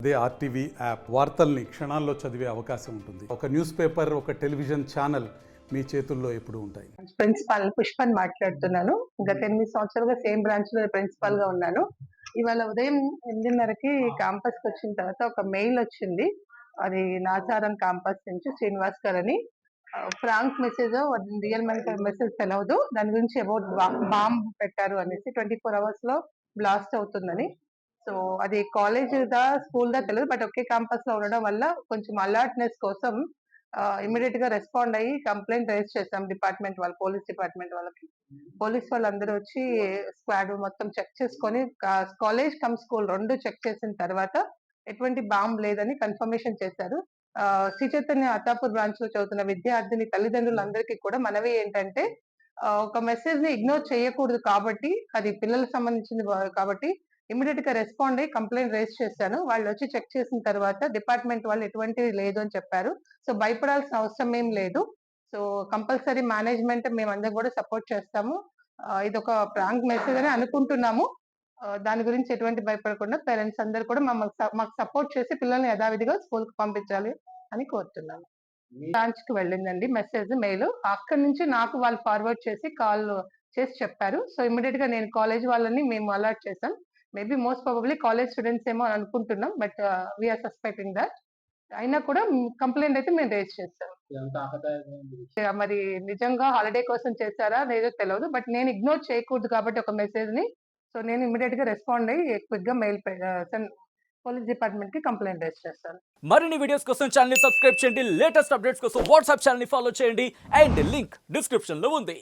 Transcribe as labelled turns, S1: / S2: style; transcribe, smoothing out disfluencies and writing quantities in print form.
S1: అదే RTV app వార్తల్ని క్షణాల్లో చదివే అవకాశం ఉంటుంది. ఒక న్యూస్ పేపర్, ఒక టెలివిజన్ ఛానల్ మీ చేతుల్లో ఎప్పుడూ ఉంటాయి.
S2: ప్రిన్సిపాల్ పుష్పని మాట్లాడుతున్నాను. గత 8 సంవత్సరాలుగా సేమ్ బ్రాంచ్ లో ప్రిన్సిపాల్ గా ఉన్నాను. ఇవాళ ఉదయం 8:30కి క్యాంపస్ కి వచ్చిన తర్వాత ఒక మెయిల్ వచ్చింది. అది నాచారం క్యాంపస్ నుంచి శ్రీనివాస్ గారు అని. ఫ్రాంక్ మెసేజ్ రియల్ మెసేజ్ తెలవదు. దాని గురించి అబౌట్ బాంబ్ పెట్టారు అనేసి 24 hours లో బ్లాస్ట్ అవుతుందని. సో అది కాలేజ్ దా స్కూల్ దా తెలియదు, బట్ ఒకే క్యాంపస్ లో ఉండడం వల్ల కొంచెం అలర్ట్నెస్ కోసం ఇమీడియట్ గా రెస్పాండ్ అయ్యి కంప్లైంట్ రైజ్ చేసాం డిపార్ట్మెంట్ వాళ్ళు, పోలీస్ డిపార్ట్మెంట్ వాళ్ళకి. పోలీస్ వాళ్ళందరూ వచ్చి స్క్వాడ్ మొత్తం చెక్ చేసుకొని కాలేజ్ కమ్ స్కూల్ రెండు చెక్ చేసిన తర్వాత ఎటువంటి బాంబ్ లేదని కన్ఫర్మేషన్ చేశారు. శ్రీ చైతన్య అత్తాపూర్ బ్రాంచ్ లో చదువుతున్న విద్యార్థిని తల్లిదండ్రులందరికీ కూడా మనవి ఏంటంటే, ఒక మెసేజ్ ని ఇగ్నోర్ చేయకూడదు కాబట్టి, అది పిల్లలకు సంబంధించింది కాబట్టి ఇమీడియట్ గా రెస్పాండ్ అయ్యి కంప్లైంట్ రైజ్ చేశాను. వాళ్ళు వచ్చి చెక్ చేసిన తర్వాత డిపార్ట్మెంట్ వాళ్ళు ఎటువంటిది లేదు అని చెప్పారు. సో భయపడాల్సిన అవసరం ఏం లేదు. సో కంపల్సరీ మేనేజ్మెంట్ మేమందరం కూడా సపోర్ట్ చేస్తాము. ఇది ఒక ప్రాంక్ మెసేజ్ అని అనుకుంటున్నాము. దాని గురించి ఎటువంటి భయపడకుండా పేరెంట్స్ అందరు కూడా మాకు సపోర్ట్ చేసి పిల్లల్ని యథావిధిగా స్కూల్ కి పంపించాలి అని కోరుతున్నాను. బ్రాంచ్ కి వెళ్ళిందండి మెసేజ్, మెయిల్. అక్కడి నుంచి నాకు వాళ్ళు ఫార్వర్డ్ చేసి కాల్ చేసి చెప్పారు. సో ఇమీడియట్ గా నేను కాలేజ్ వాళ్ళని మేము అలర్ట్ చేసాం. Maybe most probably college students ఏమో అని అనుకుంటున్నాం, బట్ వీఆర్ సస్పెక్టింగ్ దట్. అయినా కూడా కంప్లైంట్ అయితే మేము రేజ్ చేస్తాం. మరి నిజంగా హాలిడే కోసం చేశారా లేదో తెలియదు, బట్ నేను ఇగ్నోర్ చేయకూడదు కాబట్టి ఒక మెసేజ్ ని. సో నేను ఇమీడియట్ గా రెస్పాండ్ అయ్యి క్విక్ గా మెయిల్ పోలీస్ డిపార్ట్మెంట్ కి కంప్లైంట్ రేజ్ చేస్తాను.
S3: మరిన్ని వీడియోస్ కోసం ఛానల్ ని సబ్స్క్రైబ్ చేయండి, లేటెస్ట్ అప్డేట్స్ కోసం వాట్సాప్ ఛానల్ ని ఫాలో చేయండి అండ్ లింక్ డిస్క్రిప్షన్ లో ఉంది.